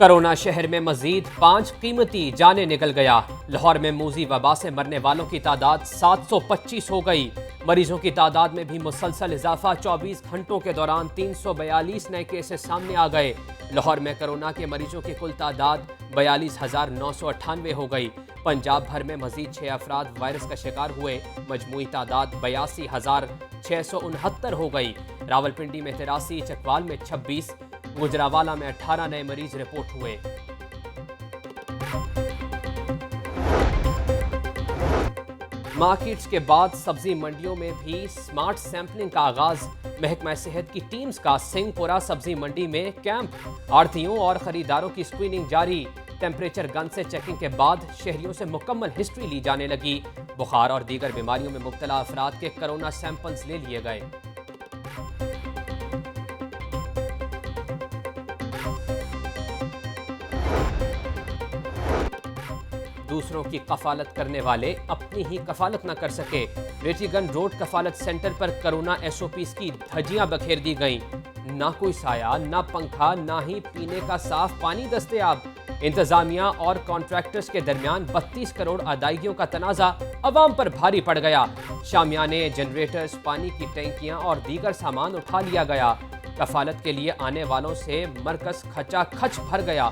Corona شہر میں مزید 5 قیمتی جانیں نکل گیا۔ لاہور میں موذی وبا سے مرنے والوں کی تعداد 725 ہو گئی۔ مریضوں کی تعداد میں بھی مسلسل اضافہ، 24 گھنٹوں کے دوران 342 نئے کیسز سامنے آ گئے۔ لاہور میں کرونا کے مریضوں کی کل تعداد 42,998 ہو گئی۔ پنجاب بھر میں مزید 6 افراد وائرس کا شکار ہوئے، مجموعی تعداد 82,669 ہو گئی۔ راولپنڈی میں 83، چکوال میں 26، گجرانوالہ میں 18 نئے مریض رپورٹ ہوئے۔ مارکیٹس کے بعد سبزی منڈیوں میں بھی سمارٹ سیمپلنگ کا آغاز۔ محکمہ صحت کی ٹیمز کا سنگھ پورہ سبزی منڈی میں کیمپ، آڑھتیوں اور خریداروں کی سکریننگ جاری۔ ٹیمپریچر گن سے چیکنگ کے بعد شہریوں سے مکمل ہسٹری لی جانے لگی۔ بخار اور دیگر بیماریوں میں مبتلا افراد کے کرونا سیمپلز لے لیے گئے۔ دوسروں کی کفالت کرنے والے اپنی ہی کفالت نہ کر سکے۔ ریٹی گن روڈ کفالت سینٹر پر کرونا ایس او پیز کی دھجیاں بکھیر دی گئیں۔ نہ کوئی سایہ، نہ پنکھا، نہ ہی پینے کا صاف پانی دستیاب۔ انتظامیہ اور کانٹریکٹرز کے درمیان 32 کروڑ ادائیگیوں کا تنازع عوام پر بھاری پڑ گیا۔ شامیانے، جنریٹرز، پانی کی ٹینکیاں اور دیگر سامان اٹھا لیا گیا۔ کفالت کے لیے آنے والوں سے مرکز کھچا کھچ بھر گیا۔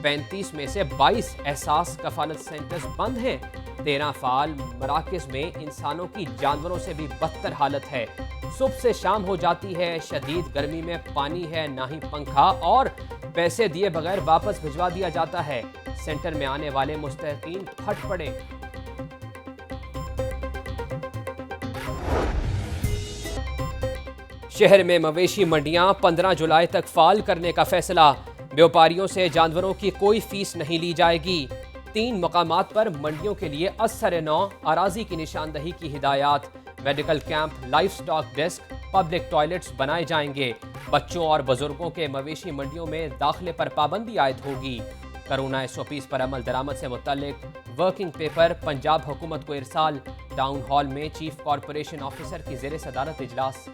35 میں سے 22 احساس کفالت سینٹرز بند ہیں۔ 13 فعال مراکز میں انسانوں کی جانوروں سے بھی بدتر حالت ہے۔ صبح سے شام ہو جاتی ہے، شدید گرمی میں پانی ہے، نہ ہی پنکھا، اور پیسے دیے بغیر واپس بھجوا دیا جاتا ہے۔ سینٹر میں آنے والے مستحقین پھٹ پڑے۔ شہر میں مویشی منڈیاں 15 جولائی تک فعال کرنے کا فیصلہ۔ بیوپاریوں سے جانوروں کی کوئی فیس نہیں لی جائے گی۔ 3 مقامات پر منڈیوں کے لیے ازسر نو اراضی کی نشاندہی کی ہدایات۔ Medical camp, life stock desk, public toilets بنائے جائیں گے۔ بچوں اور بزرگوں کے مویشی منڈیوں میں داخلے پر پابندی عائد ہوگی۔ کرونا ایس او پیز پر عمل درآمد سے متعلق ورکنگ پیپر پنجاب حکومت کو ارسال۔ ٹاؤن ہال میں چیف کارپوریشن آفیسر کی زیر صدارت اجلاس۔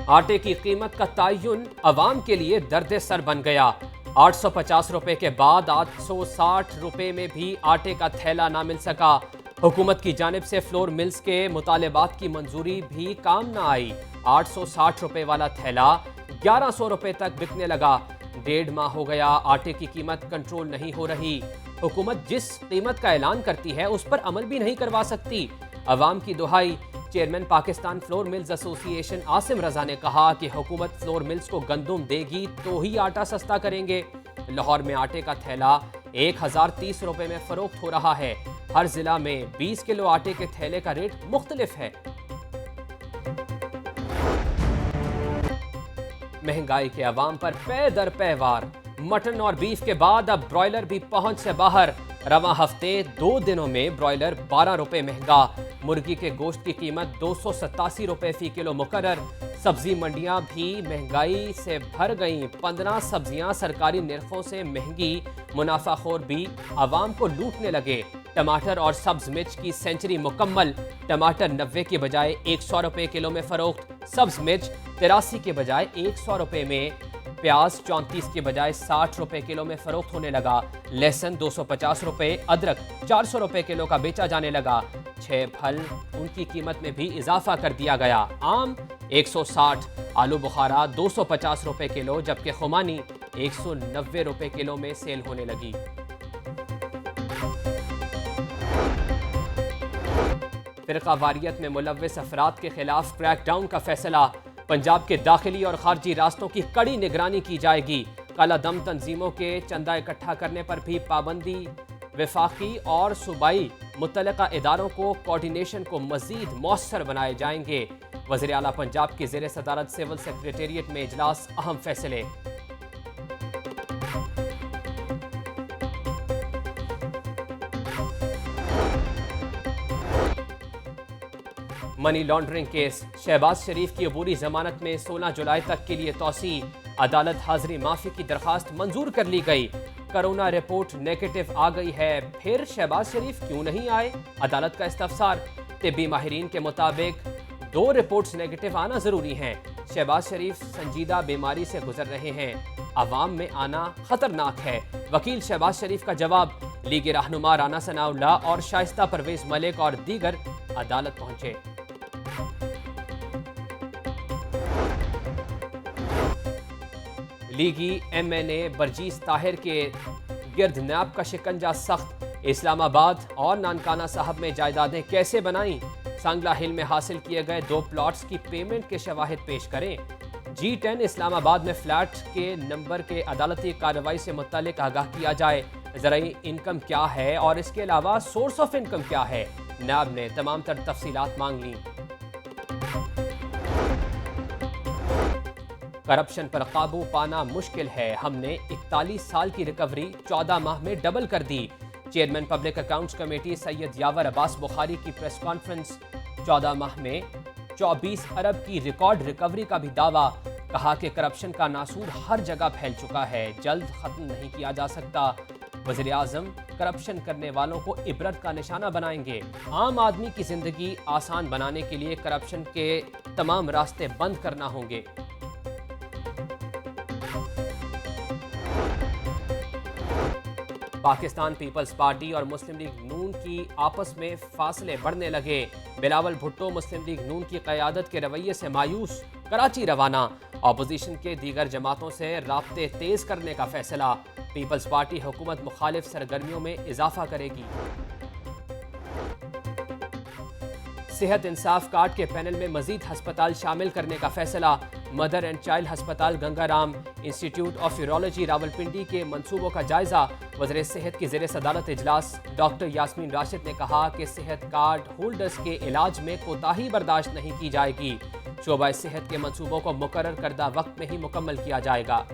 آٹے کی قیمت کا تعین عوام کے لیے درد سر بن گیا۔ 850 روپے کے بعد 860 روپے میں بھی آٹے کا تھیلا نہ مل سکا۔ حکومت کی جانب سے فلور ملز کے مطالبات کی منظوری بھی کام نہ آئی۔ 860 روپے والا تھیلا 1100 روپے تک بکنے لگا۔ 1.5 ماہ ہو گیا، آٹے کی قیمت کنٹرول نہیں ہو رہی۔ حکومت جس قیمت کا اعلان کرتی ہے اس پر عمل بھی نہیں کروا سکتی۔ عوام کی دہائی۔ چیئرمین پاکستان فلور ملز ایسوسی ایشن عاصم رضا نے کہا کہ حکومت فلور ملز کو گندم دے گی تو ہی آٹا سستا کریں گے۔ لاہور میں آٹے کا تھیلا 1030 روپے میں فروخت ہو رہا ہے۔ ہر ضلع میں 20 کلو آٹے کے تھیلے کا ریٹ مختلف ہے۔ مہنگائی کے عوام پر پے در پے وار۔ مٹن اور بیف کے بعد اب برائلر بھی پہنچ سے باہر۔ رواں ہفتے 2 دنوں میں برائلر 12 روپے مہنگا۔ مرغی کے گوشت کی قیمت 287 روپے فی کلو مقرر۔ سبزی منڈیاں بھی مہنگائی سے بھر گئیں۔ 15 سبزیاں سرکاری نرخوں سے مہنگی۔ منافع خور بھی عوام کو لوٹنے لگے۔ ٹماٹر اور سبز مرچ کی سینچری مکمل۔ ٹماٹر 90 کے بجائے 100 روپے کلو میں فروخت۔ سبز مرچ 83 کے بجائے 100 روپے میں۔ پیاز 34 کے بجائے 60 روپے کلو میں فروخت ہونے لگا۔ لہسن 250 روپے، ادرک 400 روپے کلو کا بیچا جانے لگا۔ 6 پھل، ان کی قیمت میں بھی اضافہ کر دیا گیا۔ آم 160، آلو بخارا 250 روپے کلو، جبکہ خمانی 190 روپے کلو میں سیل ہونے لگی۔ فرقہ واریت میں ملوث افراد کے خلاف کریک ڈاؤن کا فیصلہ۔ پنجاب کے داخلی اور خارجی راستوں کی کڑی نگرانی کی جائے گی۔ کالا دم تنظیموں کے چندہ اکٹھا کرنے پر بھی پابندی۔ وفاقی اور صوبائی متعلقہ اداروں کو کوارڈینیشن کو مزید مؤثر بنائے جائیں گے۔ وزیر اعلیٰ پنجاب کی زیر صدارت سول سیکریٹریٹ میں اجلاس، اہم فیصلے۔ منی لانڈرنگ کیس، شہباز شریف کی عبوری ضمانت میں 16 جولائی تک کے لیے توسیع۔ عدالت حاضری معافی کی درخواست منظور کر لی گئی۔ کرونا رپورٹ نیگیٹو آ گئی ہے، پھر شہباز شریف کیوں نہیں آئے؟ عدالت کا استفسار۔ طبی ماہرین کے مطابق 2 رپورٹس نیگیٹو آنا ضروری ہیں۔ शहबाज शरीफ संजीदा बीमारी से गुजर रहे हैं, अवाम में आना खतरनाक है। वकील शहबाज शरीफ का जवाब, लीग रहनुमा राना सनाउल्लाह और शाइस्ता परवेज मलिक और दीगर अदालत पहुंचे। लीगी MNA बरजीस ताहिर के गिर्द नैब का शिकंजा सख्त, इस्लामाबाद और नानकाना साहब में जायदादें कैसे बनाईं, सांगला हिल में हासिल किए गए 2 प्लॉट्स की पेमेंट के शवाहिद पेश करें। G10 इस्लामाबाद में फ्लैट के नंबर के अदालती कार्रवाई से मुतालिक आगाह किया जाए, ज़राई इनकम क्या है और इसके अलावा सोर्स ऑफ इनकम क्या है, नैब ने तमाम तर तफसीलात मांग ली। करप्शन पर काबू पाना मुश्किल है, हमने 41 साल की रिकवरी 14 माह में डबल कर दी। Chairman public accounts committee Syed Yawar Abbas Bukhari की प्रेस कॉन्फ्रेंस, 14 माह में 24 अरब की रिकॉर्ड रिकवरी का भी दावा, कहा कि करप्शन का नासूर हर जगह फैल चुका है, जल्द खत्म नहीं किया जा सकता। वज़ीर आज़म करप्शन करने वालों को इबरत का निशाना बनाएंगे, आम आदमी की जिंदगी आसान बनाने के लिए करप्शन के तमाम रास्ते बंद करना होंगे। पाकिस्तान पीपल्स पार्टी और मुस्लिम लीग नून की आपस में फासले बढ़ने लगे। बिलावल भुट्टो मुस्लिम लीग नून की क़यादत के रवैये से मायूस, कराची रवाना। अपोजिशन के दीगर जमातों से राब्ते तेज करने का फैसला, पीपल्स पार्टी हुकूमत मुखालिफ सरगर्मियों में इजाफा करेगी। सेहत इंसाफ कार्ड के पैनल में मजीद हस्पताल शामिल करने का फैसला, मदर एंड चाइल्ड हस्पताल Gangaram, institute of urology Rawalpindi के मंसूबों का जायजा। वज़ीर सेहत की ज़ेर सदारत इजलास, डॉक्टर यास्मीन राशिद ने कहा कि सेहत कार्ड होल्डर्स के इलाज में कोताही बर्दाश्त नहीं की जाएगी, शोबा सेहत के मंसूबों को मुकर्रर करदा वक्त में ही मुकम्मल किया जाएगा।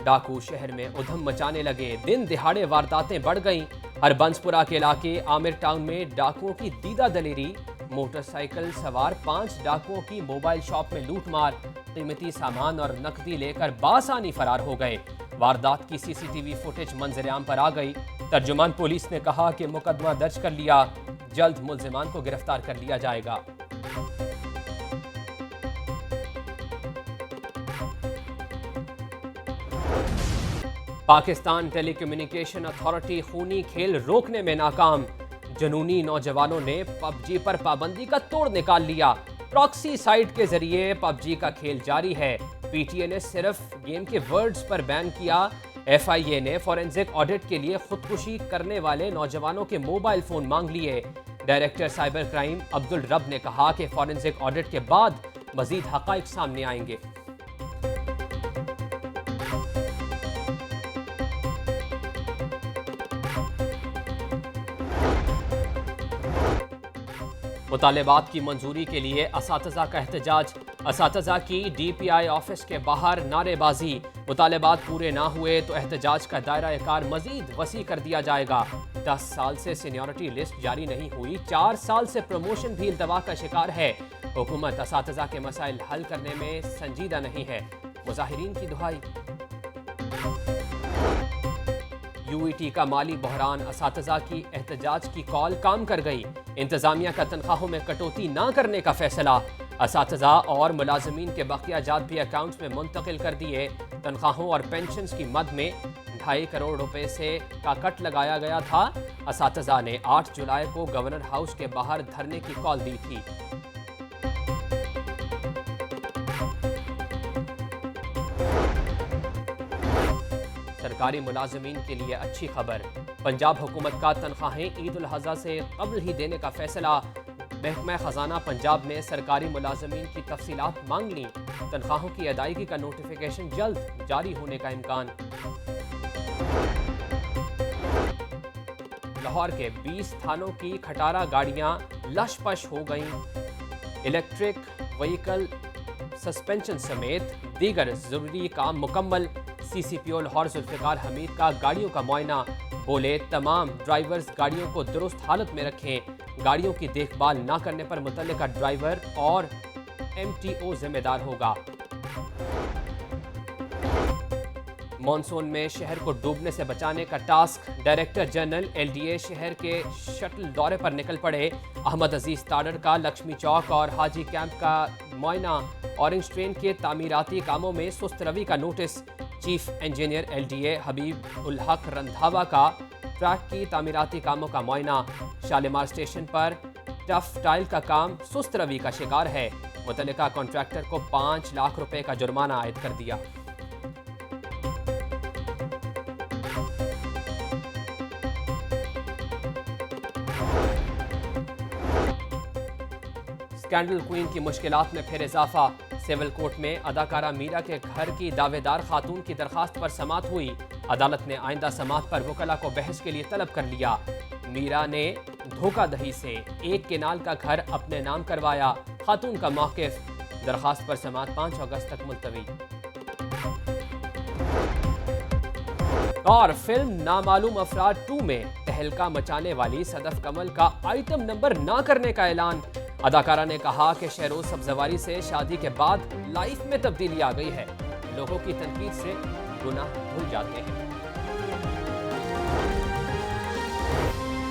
डाकू शहर में उधम मचाने लगे, दिन दिहाड़े वारदातें बढ़ गईं। हरबंसपुरा के इलाके आमिर टाउन में डाकुओं की दीदा दलेरी, मोटरसाइकिल सवार 5 डाकुओं की मोबाइल शॉप में लूटमार, कीमती सामान और नकदी लेकर बासानी फरार हो गए। वारदात की CCTV फुटेज मंजर-ए-आम पर आ गई। तर्जुमान पुलिस ने कहा कि मुकदमा दर्ज कर लिया, जल्द मुल्जिमान को गिरफ्तार कर लिया जाएगा। पाकिस्तान टेलीकम्युनिकेशन अथॉरिटी खूनी खेल रोकने में नाकाम, जनूनी नौजवानों ने PUBG पर पाबंदी का तोड़ निकाल लिया। प्रॉक्सी साइट के जरिए PUBG का खेल जारी है। PTA ने सिर्फ गेम के वर्ड्स पर बैन किया। FIA ने फॉरेंसिक ऑडिट के लिए खुदकुशी करने वाले नौजवानों के मोबाइल फोन मांग लिए। डायरेक्टर साइबर क्राइम अब्दुल रब ने कहा कि फॉरेंसिक ऑडिट के बाद मजीद हकाइक सामने आएंगे। मुतालिबात की मंजूरी के लिए असातिज़ा का एहतजाज, असातिज़ा की DPI ऑफिस के बाहर नारेबाजी। मुतालिबात पूरे ना हुए तो एहतजाज का दायरा कार मजीद वसी कर दिया जाएगा। 10 साल से सीनियरिटी लिस्ट जारी नहीं हुई, 4 साल से प्रमोशन भी इल्तवा का शिकार है। हुकूमत असातिज़ा के मसाइल हल करने में संजीदा नहीं है, मुजाहिरीन की दुहाई। UET का माली बहरान, असातिज़ा की एहतजाज की कॉल काम कर गई। इंतजामिया का तनख्वाहों में कटौती ना करने का फैसला, असातिज़ा और मुलाजमीन के बकिया जात भी अकाउंट्स में मुंतकिल कर दिए। तनख्वाहों और पेंशन्स की मद में 2.5 करोड़ रुपए से का कट लगाया गया था। असातिज़ा ने 8 जुलाई को गवर्नर हाउस के बाहर धरने की कॉल दी थी। सरकारी मुलाजमीन के लिए अच्छी खबर, पंजाब हुकूमत का तनख्वाहें ईद उल अज़हा से कबल ही देने का फैसला। महकमा खजाना पंजाब ने सरकारी मुलाजमीन की तफसीलात मांग ली। तनख्वाहों की अदायगी का नोटिफिकेशन जल्द जारी होने का इम्कान। लाहौर के 20 थानों की खटारा गाड़ियां लशपश हो गईं। इलेक्ट्रिक व्हीकल सस्पेंशन समेत दीगर जरूरी काम मुकम्मल। CCPO लाहौर जुल्फ़िकार हमीद का गाड़ियों का मुआयना, बोले तमाम ड्राइवर्स गाड़ियों को दुरुस्त हालत में रखें, गाड़ियों की देखभाल ना करने पर मुतल्लिका ड्राइवर और MTO जिम्मेदार होगा। मॉनसून में शहर को डूबने से बचाने का टास्क। डायरेक्टर जनरल LDA शहर के शटल दौरे पर निकल पड़े। अहमद अजीज ताडर का लक्ष्मी चौक और हाजी कैंप का मुआयना। ऑरेंज ट्रेन के तामीराती कामों में सुस्त रवि का नोटिस। चीफ इंजीनियर LDA हबीब उल हक रंधावा का ट्रैक की तामीराती कामों का मुआयना। शालीमार स्टेशन पर टफ टाइल का काम सुस्त रवि का शिकार है। मुतल्लिका कॉन्ट्रैक्टर को 5 लाख रुपए का जुर्माना आयद कर दिया। स्कैंडल क्वीन की मुश्किलात में फिर इजाफा। सिविल कोर्ट में अदाकारा मीरा के घर की दावेदार खातून की दरखास्त पर समाअत हुई। अदालत ने आइंदा समाअत पर वकला को बहस के लिए तलब कर लिया। मीरा ने धोखाधड़ी से एक केनाल का घर अपने नाम करवाया। खातून का मौक़िफ़। दरखास्त पर समाअत 5 अगस्त तक मुलतवी। और फिल्म नामालूम अफराद 2 में तहलका मचाने वाली सदफ कमल का आइटम नंबर ना करने का ऐलान। अदाकारा ने कहा कि शहरोज सब्जवारी से शादी के बाद लाइफ में तब्दीली आ गई है। लोगों की तनकीद से गुनाह भूल जाते हैं।